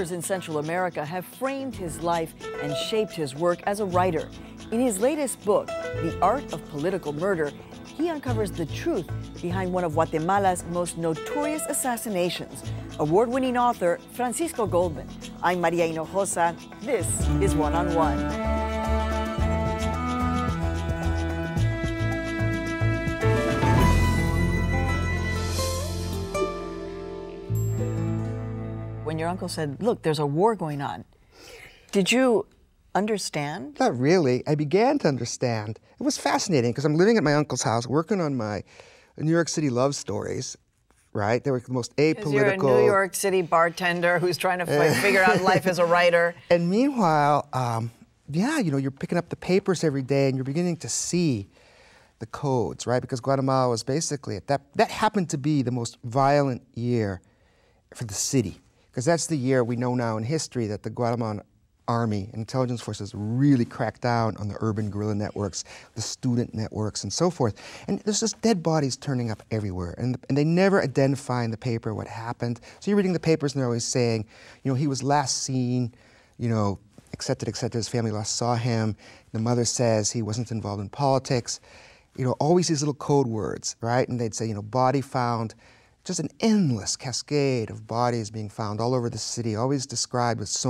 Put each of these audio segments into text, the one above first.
wars in Central America have framed his life and shaped his work as a writer. In his latest book, The Art of Political Murder, he uncovers the truth behind one of Guatemala's most notorious assassinations. Award-winning author Francisco Goldman. I'm Maria Hinojosa. This is One on One. When your uncle said, look, there's a war going on, did you understand? Not really. I began to understand. It was fascinating because I'm living at my uncle's house, working on my New York City love stories, right? They were the most apolitical. You're a New York City bartender who's trying to figure out life as a writer. And meanwhile, yeah, you know, you're picking up the papers every day and you're beginning to see the codes, right? Because Guatemala was basically, that happened to be the most violent year for the city. Because that's the year we know now in history that the Guatemalan army and intelligence forces really cracked down on the urban guerrilla networks, the student networks, and so forth. And there's just dead bodies turning up everywhere. And they never identify in the paper what happened. So you're reading the papers and they're always saying, you know, he was last seen, you know, et cetera, his family last saw him. The mother says he wasn't involved in politics. You know, always these little code words, right? And they'd say, you know, body found. Just an endless cascade of bodies being found all over the city, always described as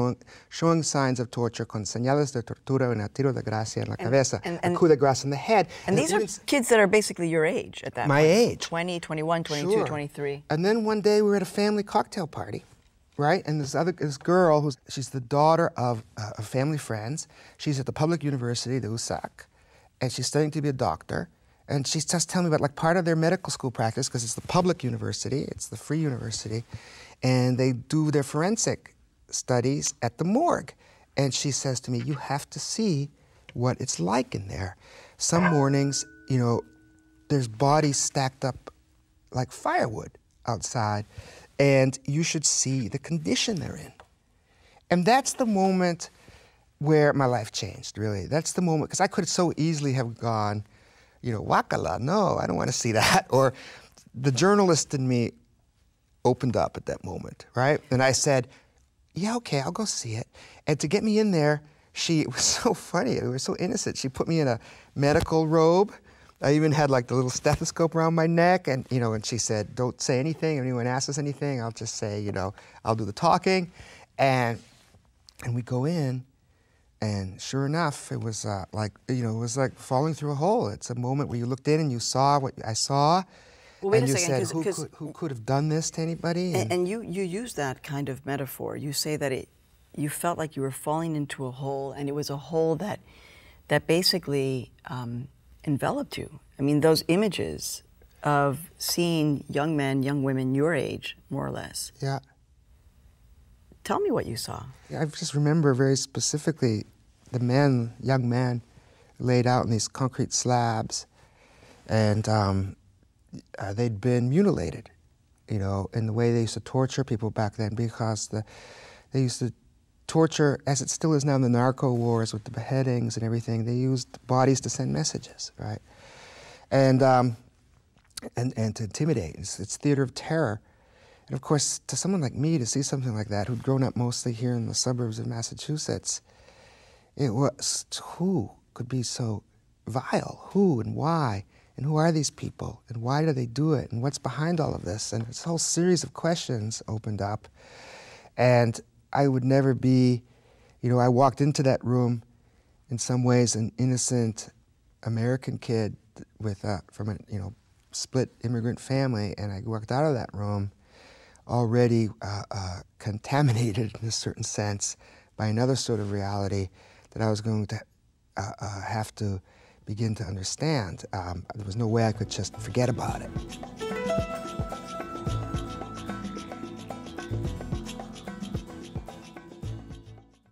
showing signs of torture, con señales de tortura and a tiro de gracia en la cabeza, a coup de grace in the head. And these are kids that are basically your age at that point. My age. 20, 21, 22, sure. 23. And then one day we were at a family cocktail party, right? And this girl, she's the daughter of family friends. She's at the public university, the USAC, and she's studying to be a doctor. And she's just telling me about like part of their medical school practice, because it's the public university, it's the free university, and they do their forensic studies at the morgue. And she says to me, you have to see what it's like in there. Some mornings, you know, there's bodies stacked up like firewood outside, and you should see the condition they're in. And that's the moment where my life changed, really. That's the moment, because I could so easily have gone, you know, wakala, no, I don't want to see that. Or the journalist in me opened up at that moment, right? And I said, yeah, okay, I'll go see it. And to get me in there, it was so funny, it was so innocent. She put me in a medical robe. I even had like the little stethoscope around my neck, and, you know, and she said, don't say anything. If anyone asks us anything, I'll just say, you know, I'll do the talking. And we go in, and sure enough, it was like, you know, it was like falling through a hole. It's a moment where you looked in and you saw what I saw. Well, wait and a you second, said, who could have done this to anybody? And you use that kind of metaphor. You say that you felt like you were falling into a hole, and it was a hole that basically enveloped you. I mean, those images of seeing young men, young women your age, more or less. Yeah. Tell me what you saw. Yeah, I just remember very specifically the young men, laid out in these concrete slabs, and they'd been mutilated, you know, in the way they used to torture people back then, because they used to torture, as it still is now in the narco wars with the beheadings and everything. They used bodies to send messages, right? And to intimidate. It's theater of terror. And of course, to someone like me, to see something like that, who'd grown up mostly here in the suburbs of Massachusetts, it was, who could be so vile? Who and why? And who are these people? And why do they do it? And what's behind all of this? And this whole series of questions opened up. And I would never be, you know, I walked into that room, in some ways, an innocent American kid from a, you know, split immigrant family, and I walked out of that room already contaminated in a certain sense by another sort of reality that I was going to have to begin to understand. There was no way I could just forget about it.